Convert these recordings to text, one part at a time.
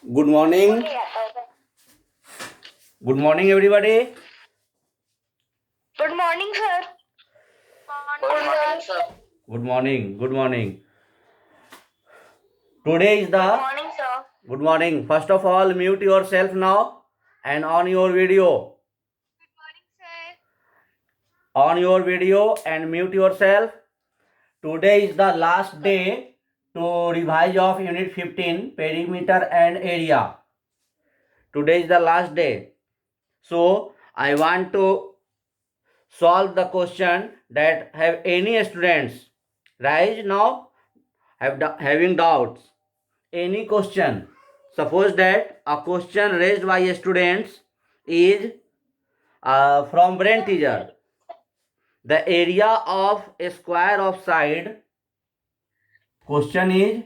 Good morning. Good morning, everybody. Good morning, sir. Good morning, sir. Good morning. Good morning. Today is Good the morning, sir. good morning. First of all, mute yourself now and on your video. Good morning, sir. On your video and mute yourself. Today is the last day to revise of Unit 15 perimeter and area. Today is the last day. So I want to solve the question that have any students rise now having doubts. Any question. Suppose that a question raised by students is from brain teacher. The area of a square of side. Question is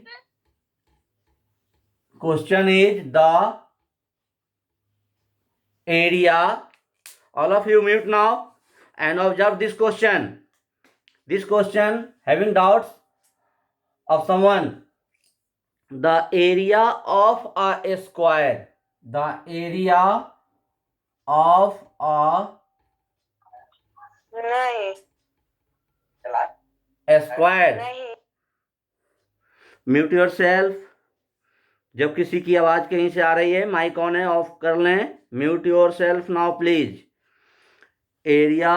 the area. All of you mute now and observe this question. This question having doubts of someone. The area of a square. The area of a square. Mute your self. जब किसी की आवाज कहीं से आ रही है mic on है, of कर लें. Mute your self now please. Area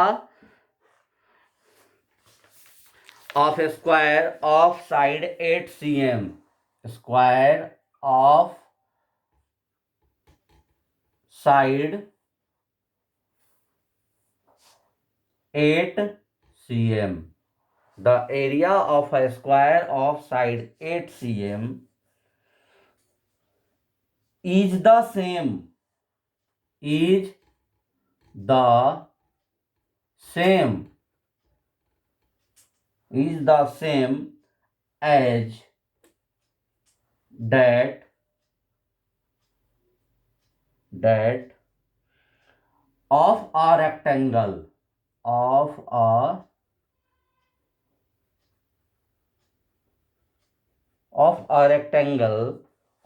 of a square of side 8 cm. Square of side 8 cm. The area of a square of side 8 cm is the same as that of a rectangle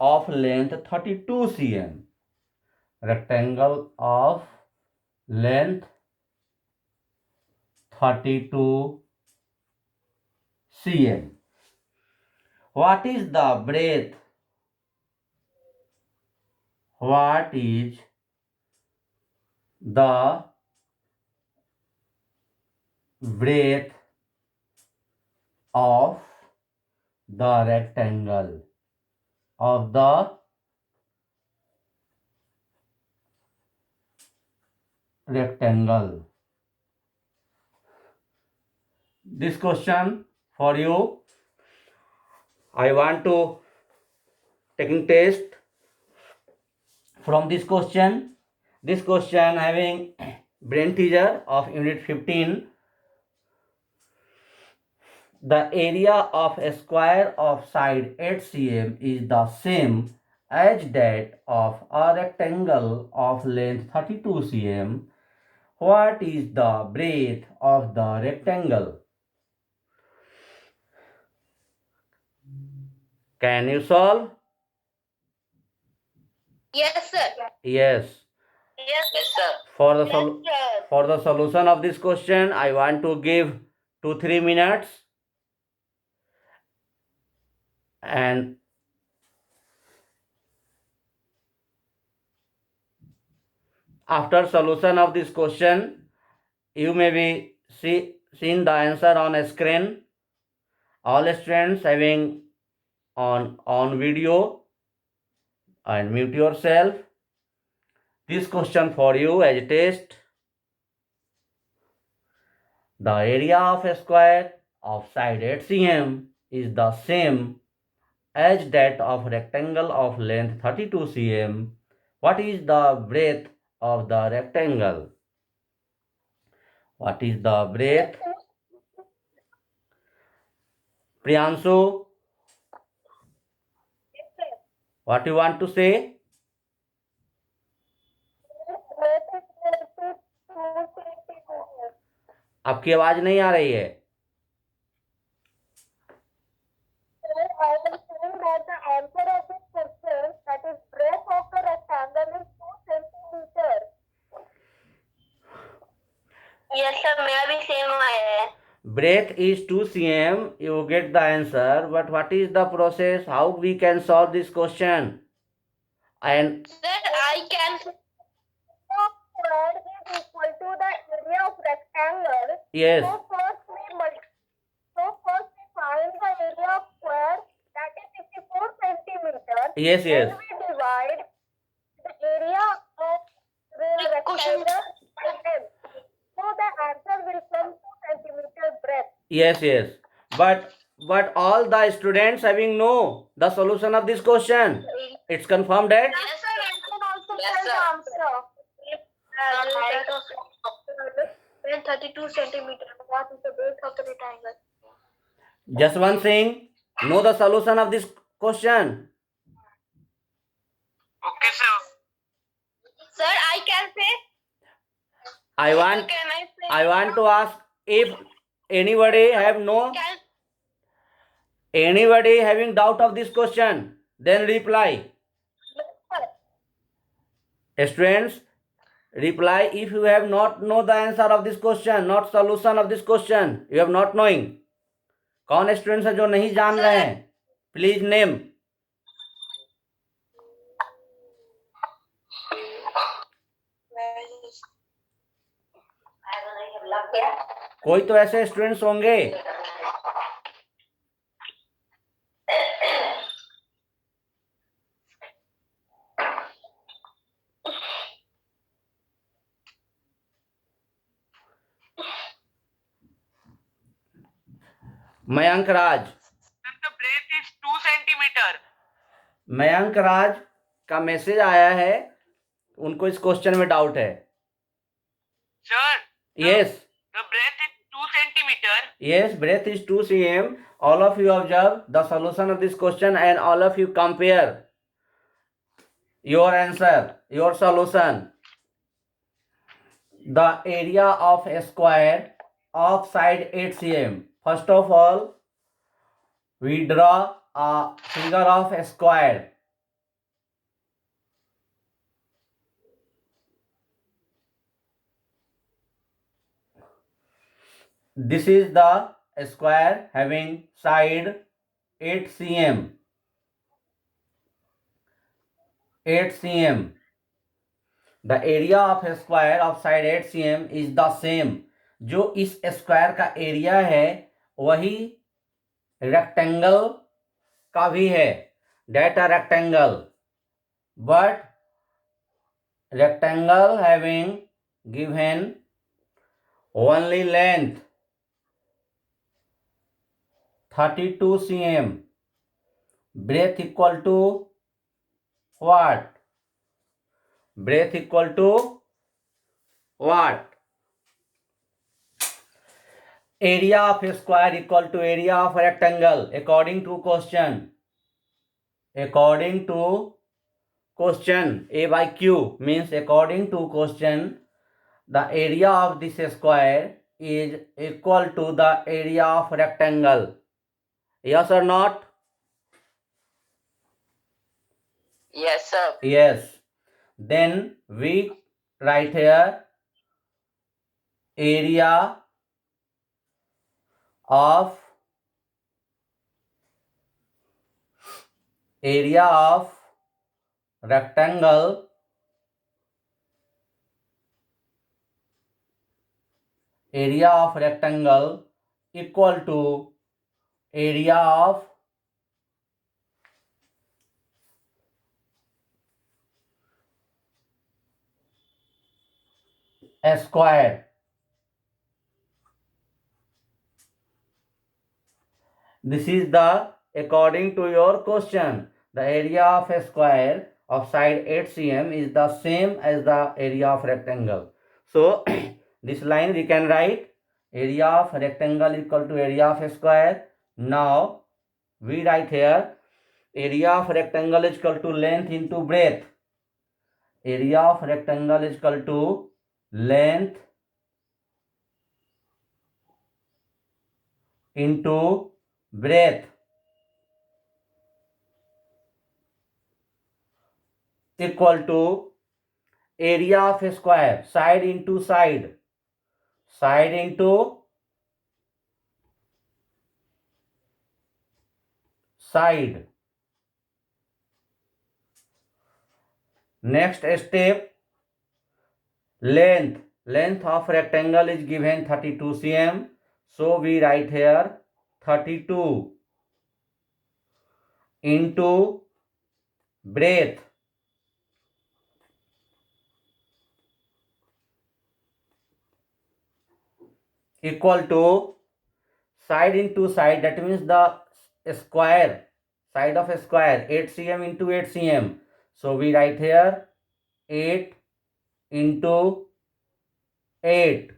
of length 32 cm. Rectangle of length 32 cm. What is the breadth? What is the breadth of the rectangle of the rectangle? This question for you. I want to taking test from this question. This question having brain teaser of unit 15. The area of a square of side 8 cm is the same as that of a rectangle of length 32 cm. What is the breadth of the rectangle? Can you solve? Yes, sir. Yes. Yes, sir. For the Yes, sir. for the solution of this question, I want to give 2-3 minutes, and after solution of this question, you may be seen the answer on a screen. All students having on video and mute yourself. This question for you as a test. The area of a square of side 8 cm is the same as that of rectangle of length 32 cm. What is the breadth of the rectangle? What is the breadth? Priyanshu, what you want to say? आपकी आवाज नहीं आ रही है. I am saying that the answer of this question, that is breadth Yes, sir. मेरा भी same आया है. Breadth is 2 cm. You get the answer. But what is the process? How we can solve this question? And Sir, I can. Square is equal to the area of rectangle. yes, So first we find the area of square, that is 54 centimeter. yes, yes. Then we divide the area of the rectangle by m. So the answer will come 2 centimeter breadth. Yes, yes. But all the students having know the solution of this question. It's confirmed that Yes, sir. I can also Yes, tell the sir. answer. Then 32 centimeter. What is the breadth of the rectangle? just one thing, know the solution of this question. Okay, sir. Sir, I can say. I want Can I say? I want to ask if anybody have no Can, anybody having doubt of this question, then reply. Students, reply if you have not know the answer of this question, not solution of this question. You have not knowing. कौन students है जो नहीं जान रहे हैं? Please name. कोई तो ऐसे स्टूडेंट्स होंगे. मयंक राज. The breadth is 2 centimeter. Mayank राज का मैसेज आया है, उनको इस क्वेश्चन में डाउट है. Sir, yes the breadth is 2 centimeter. yes, breadth is 2 cm. All of you observe the solution of this question and all of you compare your answer, your solution. The area of a square of side 8 cm. First of all, we draw a figure of a square. This is the square having side 8 cm. 8 cm. The area of a square of side 8 cm is the same. जो इस square का area है वही rectangle का भी है. That a rectangle, but rectangle having given only length 32 cm. breadth equal to what? Breadth equal to what? Area of a square equal to area of a rectangle according to question. According to question A by Q means according to question, the area of this square is equal to the area of rectangle. Yes or not? Yes, sir. Yes. Then we write here area of rectangle equal to area of a square. This is the according to your question. The area of a square of side 8 cm is the same as the area of rectangle. So this line we can write area of rectangle equal to area of a square. Now we write here area of rectangle is equal to length into breadth. Area of rectangle is equal to length into breadth equal to area of a square, side into side. side into side. Next step, length of rectangle is given 32 cm, so we write here 32 into breadth equal to side into side, that means the square side of a square, 8 cm into 8 cm, so we write here 8 into 8.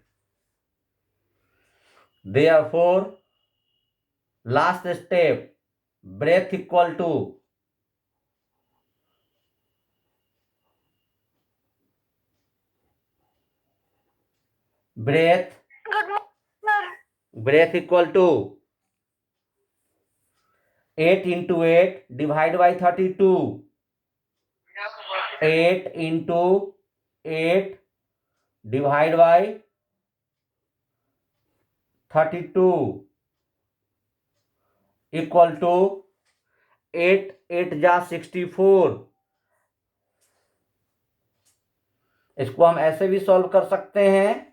Therefore last step, breadth equal to breadth Good morning, sir. breadth equal to 8 into 8 divide by 32. 8 into 8 divide by 32 equal to 8 8 जा 64. इसको हम ऐसे भी solve कर सकते हैं,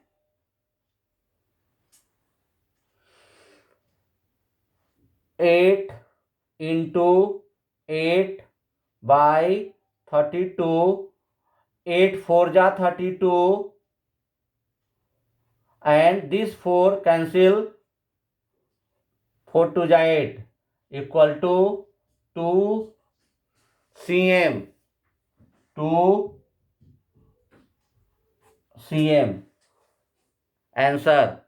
8 into 8 by 32, 8 4 जा 32 and this 4 cancel, 4 2 जा 8 equal to 2 cm. 2 cm. Answer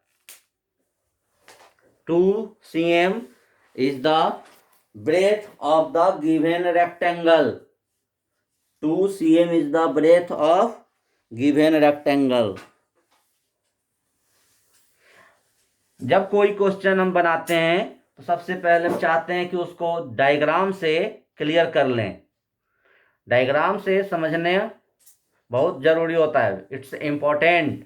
2 cm is the breadth of the given rectangle. 2 cm is the breadth of given rectangle. जब कोई क्वेश्चन हम बनाते हैं तो सबसे पहले हम चाहते हैं कि उसको डायग्राम से क्लियर कर लें. डायग्राम से समझने बहुत जरूरी होता है. It's important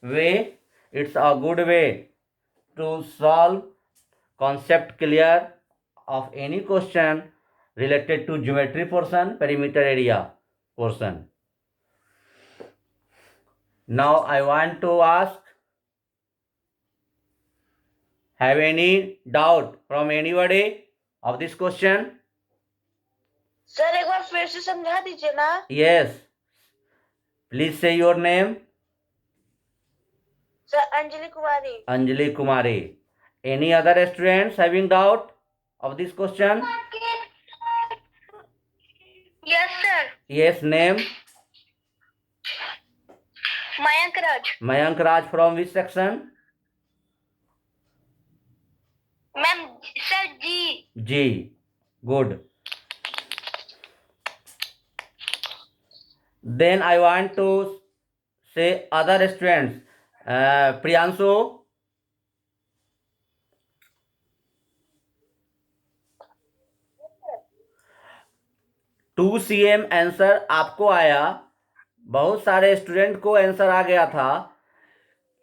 way, it's a good way to solve concept clear of any question related to geometry portion, perimeter area portion. Now I want to ask, have any doubt from anybody of this question? Sir एक बार फिर से समझा दीजिए ना. Yes, please say your name. Sir Anjali Kumari. Anjali Kumari. Any other students having doubt of this question? Yes, sir. Yes, name? Mayank Raj. Mayank Raj, from which section? Ma'am, sir G. G. Good. Then I want to say other students. Priyanshu. 2 cm answer आपको आया, बहुत सारे student को answer आ गया था,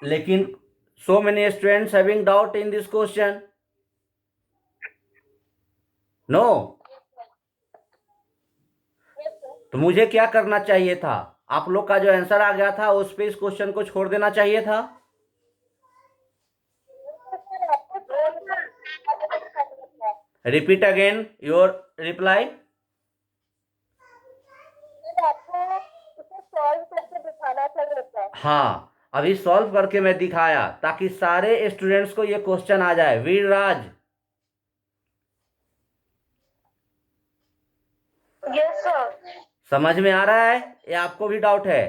लेकिन so many students having doubt in this question. No. तो मुझे क्या करना चाहिए था? आप लोग का जो आंसर आ गया था उस पे इस क्वेश्चन को छोड़ देना चाहिए था. Repeat again your reply. हाँ, अभी सॉल्व करके मैं दिखाया ताकि सारे स्टूडेंट्स को ये क्वेश्चन आ जाए. वीरराज. Yes sir. समझ में आ रहा है या आपको भी डाउट है?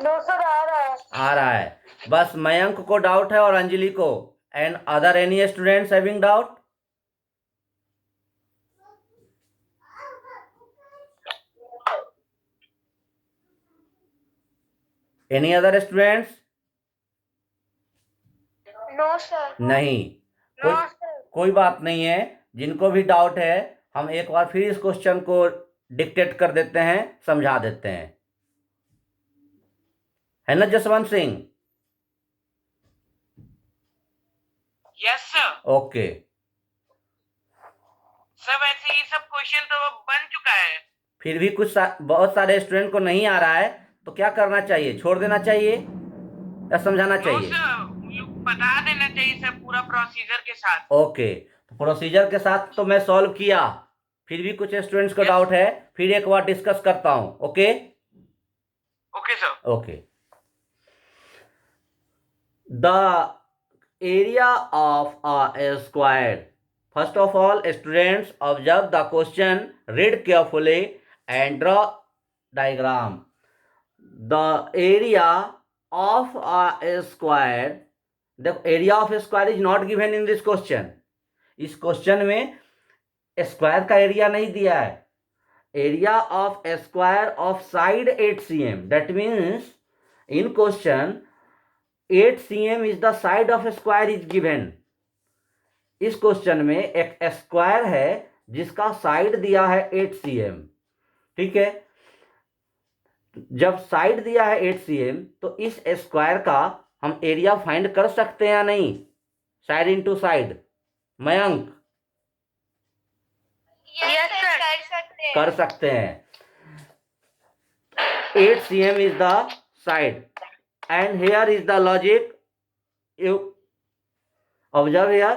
नो सर, आ रहा है. आ रहा है. बस मयंक को डाउट है और अंजलि को. And other any students having doubt? Any other students? No sir. नहीं. नो कोई सर. कोई बात नहीं है. जिनको भी डाउट है हम एक बार फिर इस क्वेश्चन को डिक्टेट कर देते हैं, समझा देते हैं. है ना Jaswant Singh? Yes sir. Okay, sir वैसे ये सब क्वेश्चन तो बन चुका है। फिर भी बहुत सारे स्टूडेंट को नहीं आ रहा है, तो क्या करना चाहिए? छोड़ देना चाहिए या समझाना नो चाहिए? सर, बता देना चाहिए सर पूरा प्रोसीजर के साथ। ओके, तो प्रोसीजर के साथ तो मैं सॉल्व किया, फिर भी कुछ स्टूडेंट्स को Yes. डाउट है, फिर एक बार डिस्कस करता हूं। Okay okay sir. Okay, the area of a square. First of all, students, observe the question, read carefully and draw diagram. The area of a square, the area of a square is not given in this question. इस question में square का area नहीं दिया है. Area of a square of side 8 cm. That means in question 8 cm is the side of a square is given. इस question में एक square है जिसका साइड दिया है 8 cm. ठीक है, जब साइड दिया है 8 cm तो इस स्क्वायर का हम एरिया फाइंड कर सकते हैं या नहीं? Side into side. Mayank, yes sir, कर सकते हैं. 8 cm is the side and here is the logic. You observe here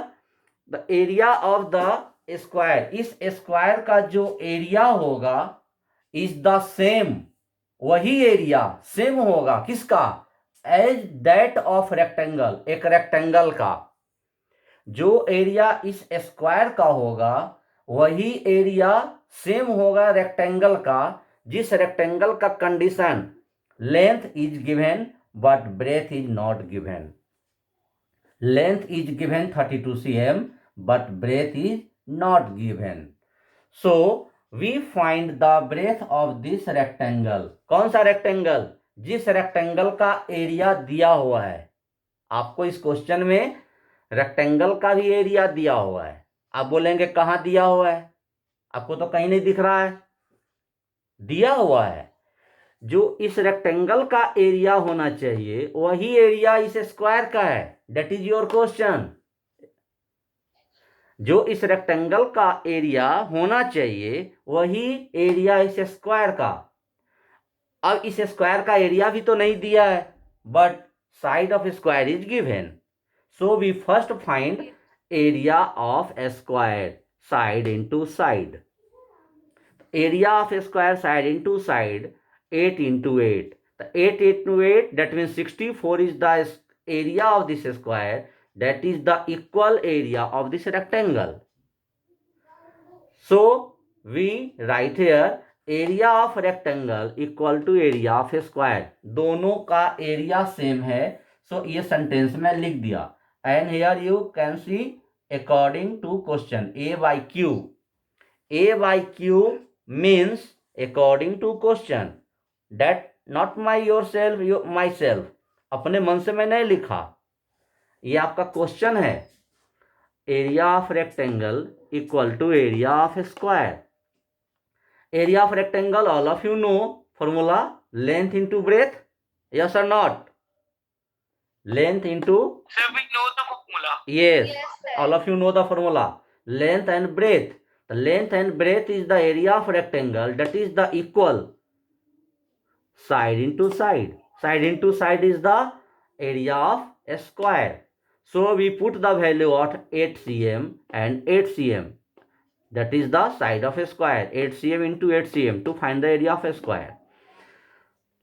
the area of the square. इस स्क्वायर का जो एरिया होगा is the same, वही एरिया सेम होगा किसका? As that of rectangle. एक रेक्टेंगल का जो एरिया इस स्क्वायर का होगा वही एरिया सेम होगा रेक्टेंगल का, जिस रेक्टेंगल का condition length is given but breadth is not given. Length is given 32 cm but breadth is not given. So we find the breadth of this rectangle. कौन सा rectangle? जिस rectangle का area दिया हुआ है. आपको इस क्वेश्चन में रेक्टेंगल का भी एरिया दिया हुआ है. आप बोलेंगे कहाँ दिया हुआ है? आपको तो कहीं नहीं दिख रहा है. दिया हुआ है. जो इस रेक्टेंगल का एरिया होना चाहिए वही एरिया इस स्क्वायर का है. That is your question. जो इस रेक्टेंगल का एरिया होना चाहिए वही एरिया इस स्क्वायर का. अब इस स्क्वायर का एरिया भी तो नहीं दिया है, but side of square is given. So we first find area of a square side into side. Area of square side into side 8 into 8. The 8 into 8, that means 64 is the area of this square. That is the equal area of this rectangle. So we write here area of rectangle equal to area of square. दोनों का area same है, so ये sentence में लिख दिया. And here you can see according to question A by Q. A by Q means according to question. That not my yourself, myself. अपने मन से मैं नहीं लिखा, ये आपका क्वेश्चन है. Area of rectangle equal to area of square. Area of rectangle all of you know formula, length into breadth. Yes और not? Length into, sir we know the formula. yes, all of you know the formula. Length and breadth. The length and breadth is the area of rectangle, that is the equal side into side. Side into side is the area of a square. So we put the value of 8 cm and 8 cm. That is the side of a square. 8 cm into 8 cm to find the area of a square.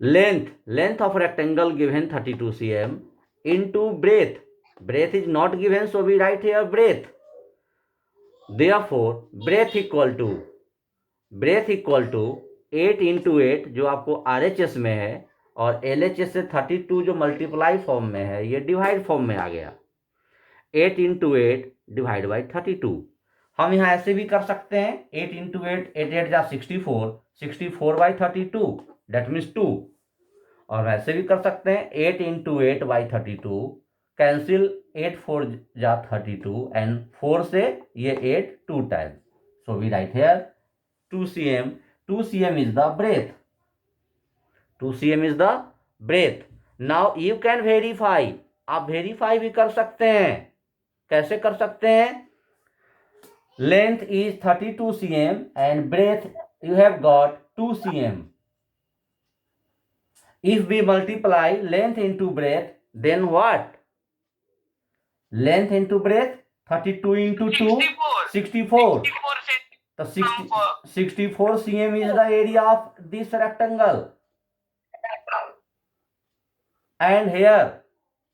Length of rectangle given 32 cm into breadth. Breadth is not given, so we write here breadth. Therefore breadth equal to 8 into 8 जो आपको RHS में है और LHS से 32 जो multiply form में है, ये डिवाइड फॉर्म में आ गया. 8 into 8 डिवाइड बाई 32. हम यहाँ ऐसे भी कर सकते हैं. 8 into 8, 8 8 जा 64, 64 बाई 32, डेट मीन्स 2. और वैसे भी कर सकते हैं 8 into 8 बाई 32, कैंसिल 8 4 जा 32 एंड 4 से ये 8 2 time. So we write here 2 cm. 2 cm is the breadth. 2 cm is the breadth. Now you can verify. आप वेरीफाई भी कर सकते हैं. कैसे कर सकते हैं? Length is 32 cm and breadth you have got 2 cm. If we multiply length into breadth, then what? Length into breadth, 32 into 2, 64 64. 64 से The हम 64 cm is the area of this rectangle. And here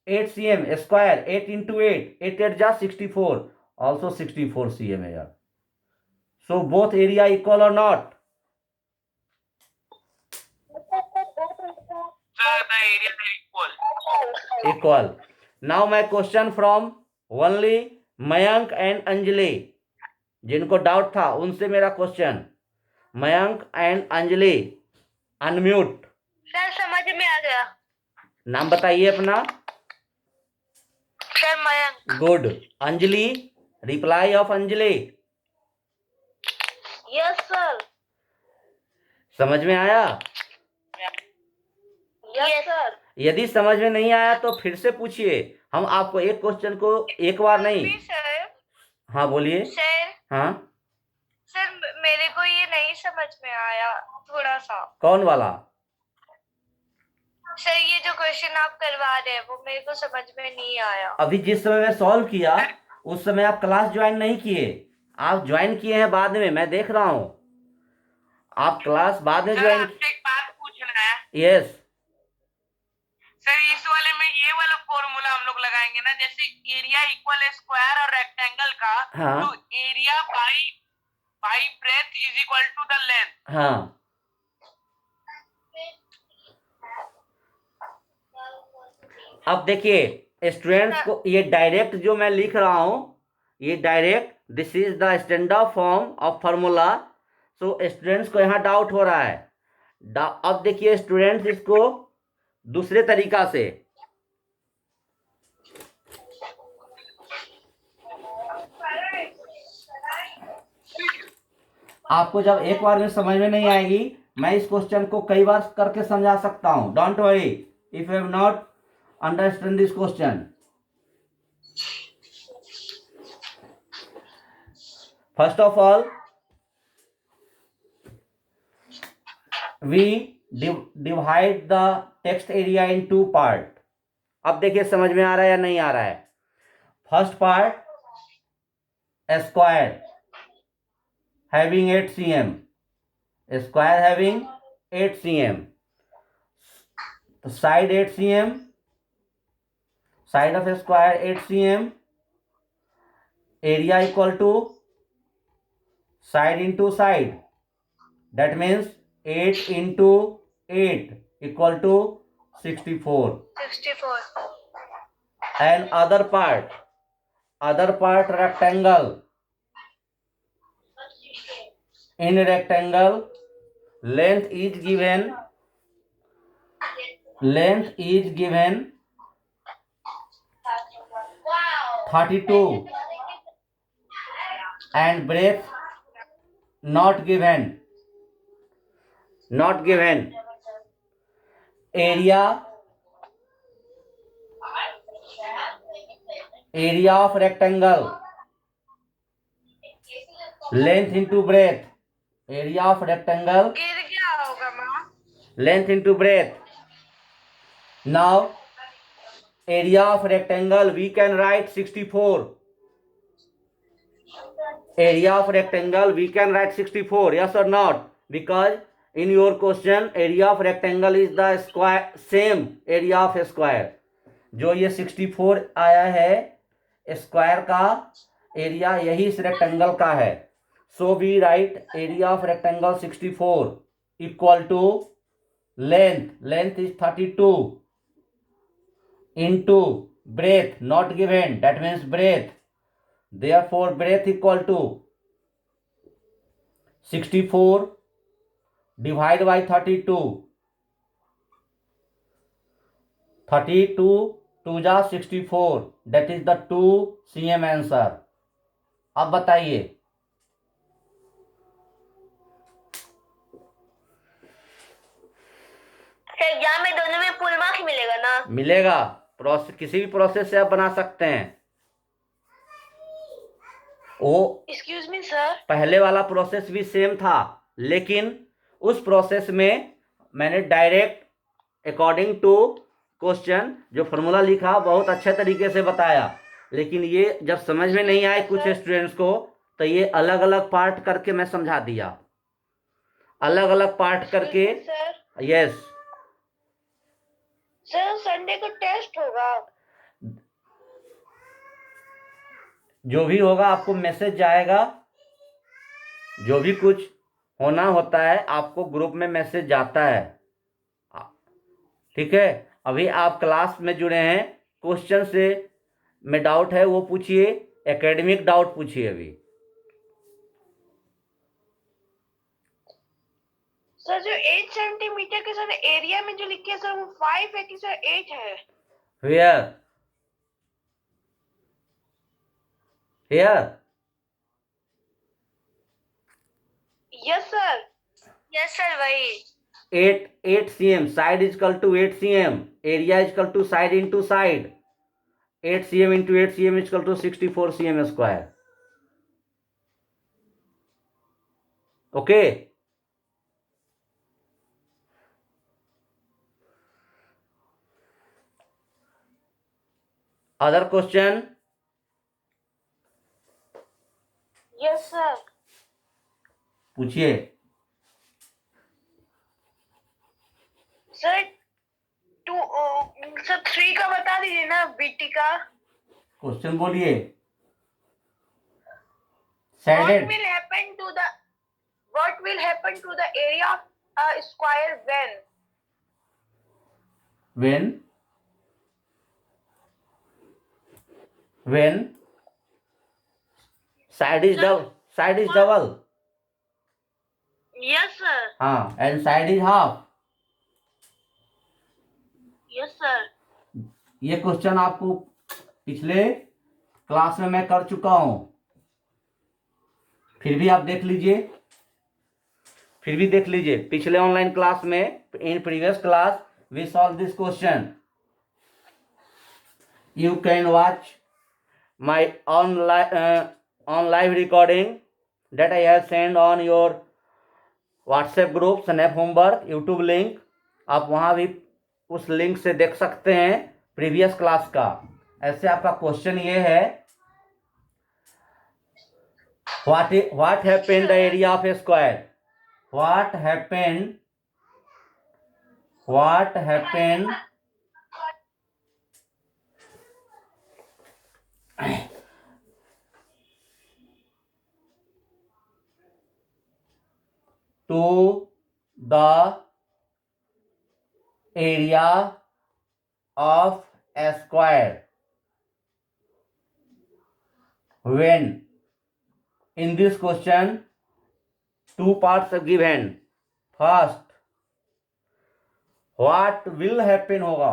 8 cm square, 8 into 8, 8 8 just 64, also 64 cm here. So both area equal or not? the area are equal. Equal. Now my question from only Mayank and Anjali. जिनको doubt था उनसे मेरा question. Mayank and Anjali, unmute. Sir समझ में आ गया. नाम बताइए अपना. Sir Mayank. Good. Anjali, reply off Anjali. Yes sir. समझ में आया? Yes sir. यदि समझ में नहीं आया तो फिर से पूछिए. हम आपको एक क्वेश्चन को एक बार नहीं. सर. हाँ बोलिए. सर. हाँ सर मेरे को ये नहीं समझ में आया थोड़ा सा. कौन वाला? सर ये जो क्वेश्चन आप करवा रहे हैं वो मेरे को समझ में नहीं आया. अभी जिस समय मैं सॉल्व किया उस समय आप क्लास ज्वाइन नहीं किए. आप ज्वाइन किए हैं बाद में, मैं देख रहा हूँ. आप क्लास बाद में सर ज्वाइन. आपसे एक बात पूछना है. यस. सर इस वाले में ये वाला फॉर्मूला हम लोग लगाएंगे ना, जैसे एरिया इक्वल स्क्वायर और रेक्टेंगल का. हाँ. तो area by breadth is equal to the length. हाँ अब देखिए स्टूडेंट्स को ये डायरेक्ट जो मैं लिख रहा हूँ, ये direct this is the standard form of formula. So students को यहाँ डाउट हो रहा है. अब देखिए स्टूडेंट्स इसको दूसरे तरीका से. आपको जब एक बार में समझ में नहीं आएगी, मैं इस क्वेश्चन को कई बार करके समझा सकता हूँ. Don't worry if you have not understand this question. First of all, we divide the text area in two part. अब देखिए समझ में आ रहा है या नहीं आ रहा है. First part, a square having 8 cm. A square having 8 cm. Side 8 cm. Side of a square 8 cm. Area equal to side into side. That means 8 into 8 equal to 64. 64. And other part rectangle. In rectangle, length is given 32 and breadth not given. Area of rectangle, length into breadth. Area of rectangle, गिर गया होगा माँ. length into breadth. Now area of rectangle we can write 64. Area of rectangle we can write 64, yes or not? Because in your question area of rectangle is the square, same area of a square. जो ये 64 आया है square का area यही इस rectangle का है. So we write area of rectangle 64 equal to length is 32 into breadth not given, that means breadth. Therefore breadth equal to 64 divided by 32. 32 2 जा 64, that is the 2 cm answer. अब बताइए. Exam में दोनों में फुल मार्क्स मिलेगा ना? मिलेगा. Process किसी भी प्रोसेस से आप बना सकते हैं. वो Excuse me, sir. पहले वाला प्रोसेस भी सेम था, लेकिन उस प्रोसेस में मैंने डायरेक्ट अकॉर्डिंग टू क्वेश्चन जो फॉर्मूला लिखा बहुत अच्छे तरीके से बताया, लेकिन ये जब समझ में नहीं आए कुछ स्टूडेंट्स को तो ये अलग अलग पार्ट करके मैं समझा दिया, अलग अलग पार्ट करके। सर यस, सर संडे को टेस्ट होगा। जो भी होगा आपको मैसेज जाएगा, जो भी कुछ होना होता है आपको ग्रुप में मैसेज जाता है, ठीक है। अभी आप क्लास में जुड़े हैं, क्वेश्चन से में डाउट है वो पूछिए, एकेडमिक डाउट पूछिए। अभी सर जो 8 सेंटीमीटर के सर एरिया में जो लिखे है सर वो 5 है कि सर 8 है? Here here yes sir. Yes sir वही। 8 cm, side is equal to 8 cm, area is equal to side into side, 8 cm into 8 cm is equal to 64 cm square. Okay, other question? Yes sir. पूछिए। Sir sir 3 का बता दीजिए ना, BT का। Question बोलिए। What sided will happen to the area of a square when side is double, Yes sir. हाँ, and side is half। Yes sir. ये question आपको पिछले क्लास में मैं कर चुका हूं, फिर भी आप देख लीजिए, पिछले ऑनलाइन क्लास में, in previous class we solve this question. You can watch my on live recording that I have sent on your WhatsApp group, snap homework, YouTube link, आप वहाँ भी उस लिंक से देख सकते हैं प्रीवियस क्लास का। ऐसे आपका क्वेश्चन ये है, what happened the area of a square? What happened to the area of a square when? In this question, two parts are given. First, what will happen होगा,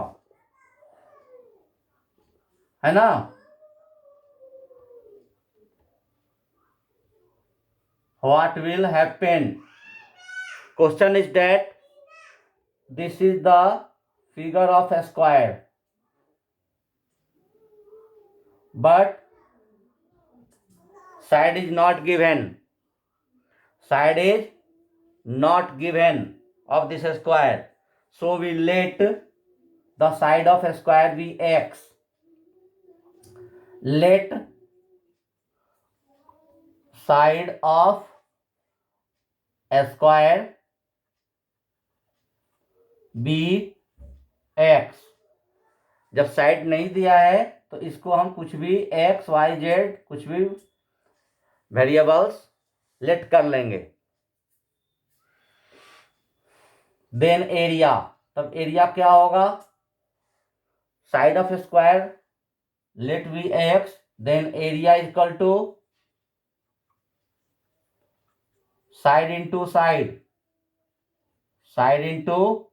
है ना? What will happen? Question is that this is the figure of a square, but side is not given. Side is not given of this square. So we let the side of a square be x. Let side of a square be x. जब side नहीं दिया है तो इसको हम कुछ भी x, y, z कुछ भी वेरिएबल्स लेट कर लेंगे। देन एरिया, तब एरिया क्या होगा? Side of square let be x, then area is equal to side into side, side into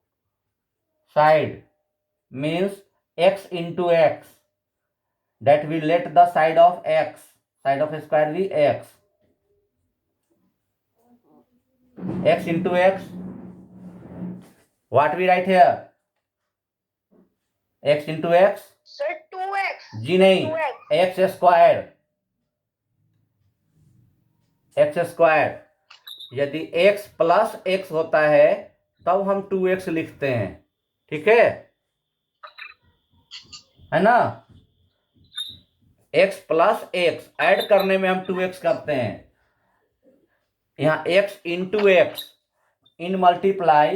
side means x into x, that we let the side of x, side of square be x, x into x, what we write here? x into x, Sir 2x. जी नहीं, 2x. x square, x square. यदि x plus x होता है तब हम 2x लिखते हैं, ठीक है ना। x प्लस एक्स ऐड करने में हम 2x करते हैं। यहाँ x इंटू x in multiply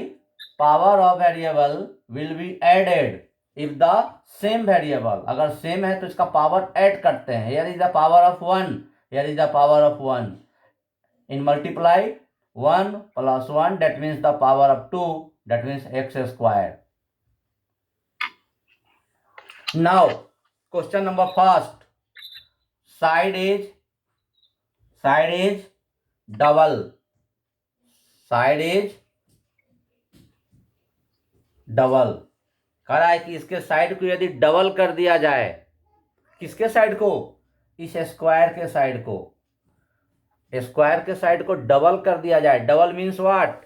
power of variable will be added if the same variable, अगर सेम है तो इसका पावर ऐड करते हैं। Here is the power of 1, here is the power of 1 in multiply 1 plus 1 that means the power of 2, that means x square. Now question number first, side is double, side is double। कह रहा है कि इसके side को यदि double कर दिया जाए, किसके साइड को, इस स्क्वायर के साइड को, स्क्वायर के साइड को डबल कर दिया जाए। Double means what,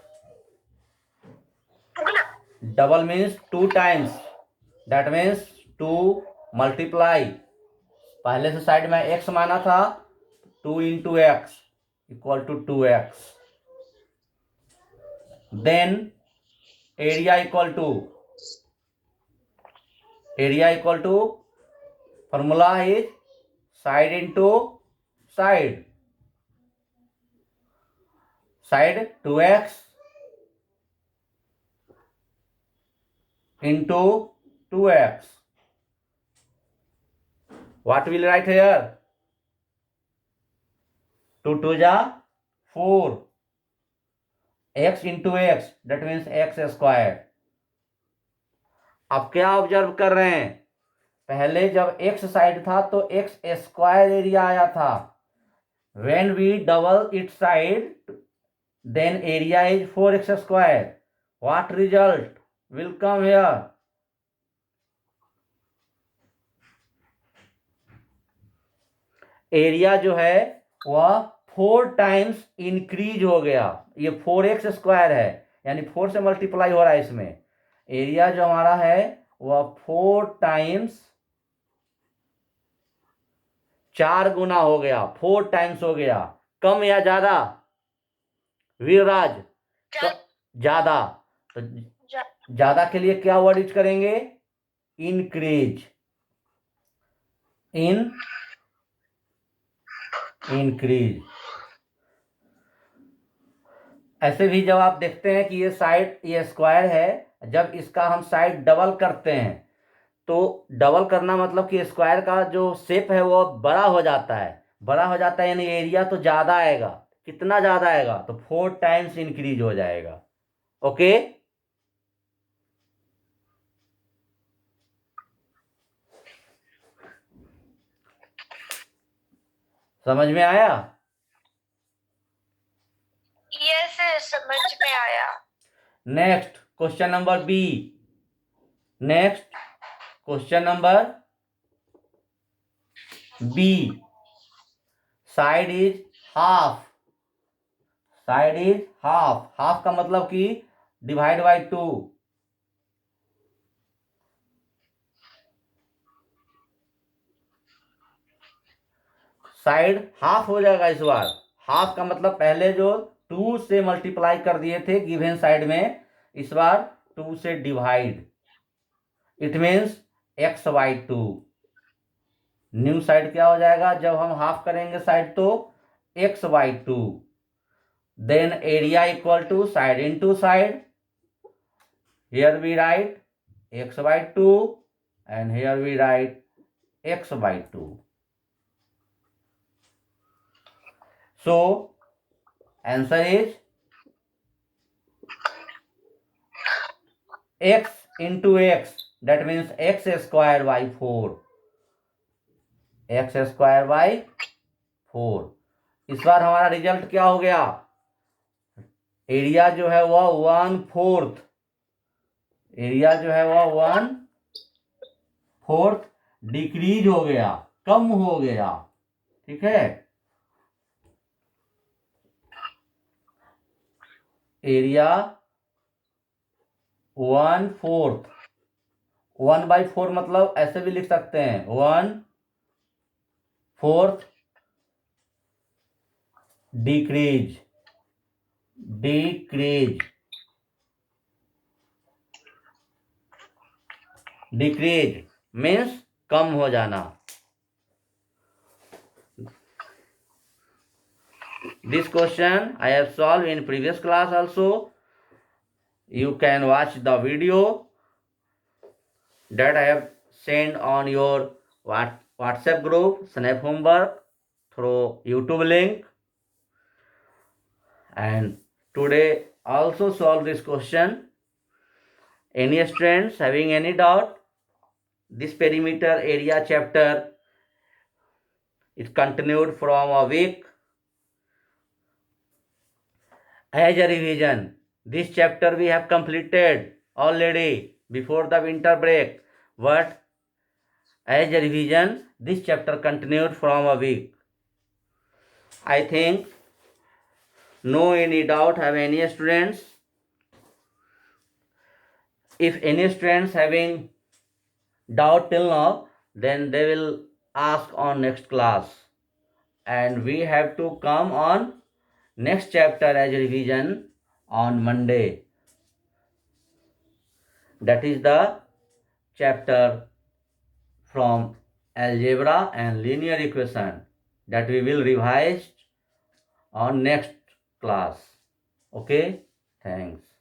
double means 2 times, that means 2 multiply, पहले से साइड में x माना था, 2 into x equal to 2x, then area equal to formula is side into side, side 2x into 2x. What will write here? 2 2 जा 4, x into x, that means x square। अब क्या observe कर रहे हैं, पहले जब x साइड था तो x स्क्वायर एरिया आया था। When we double its side, then area is 4x square. What result will come here? Area जो है वह 4 टाइम्स इंक्रीज हो गया। ये 4x स्क्वायर है, यानी 4 से मल्टीप्लाई हो रहा है इसमें। एरिया जो हमारा है वह 4 टाइम्स, 4 गुना हो गया, 4 टाइम्स हो गया। कम या ज्यादा वीरराज? ज्यादा। तो ज्यादा के लिए क्या वर्ड यूज करेंगे, इंक्रीज, इंक्रीज। ऐसे भी जब आप देखते हैं कि ये साइड, ये स्क्वायर है, जब इसका हम साइड डबल करते हैं तो डबल करना मतलब कि स्क्वायर का जो शेप है वो बड़ा हो जाता है, बड़ा हो जाता है यानी एरिया तो ज्यादा आएगा। कितना ज्यादा आएगा, तो 4 टाइम्स इंक्रीज हो जाएगा। ओके, समझ में आया? यस समझ में आया। Next question number B, next question number B, side is half, side is half, half का मतलब कि डिवाइड बाय 2। साइड हाफ हो जाएगा इस बार। हाफ का मतलब पहले जो 2 से मल्टीप्लाई कर दिए थे गिवन साइड में, इस बार 2 से divide, it means x by 2। New side क्या हो जाएगा, जब हम हाफ करेंगे साइड तो x by 2, then area equal to side into side, here we write x by 2 and here we write x by 2। So answer is x into x, that means x square by 4, x square by 4। इस बार हमारा result क्या हो गया, area जो है वह 1/4, area जो है वह 1/4 डिक्रीज हो गया, कम हो गया। ठीक है, एरिया 1/4, 1/4 मतलब ऐसे भी लिख सकते हैं 1/4 decrease, decrease, decrease means कम हो जाना. This question I have solved in previous class also. You can watch the video that I have sent on your WhatsApp group, Snap Homework, through YouTube link. And today also solve this question. Any students having any doubt? This perimeter area chapter is continued from a week. As a revision, this chapter we have completed already before the winter break. But as a revision, this chapter continued from a week. I think no any doubt have any students. If any students having doubt till now, then they will ask on next class. And we have to come on next chapter as a revision on Monday. That is the chapter from algebra and linear equation that we will revise on next class. Okay, thanks.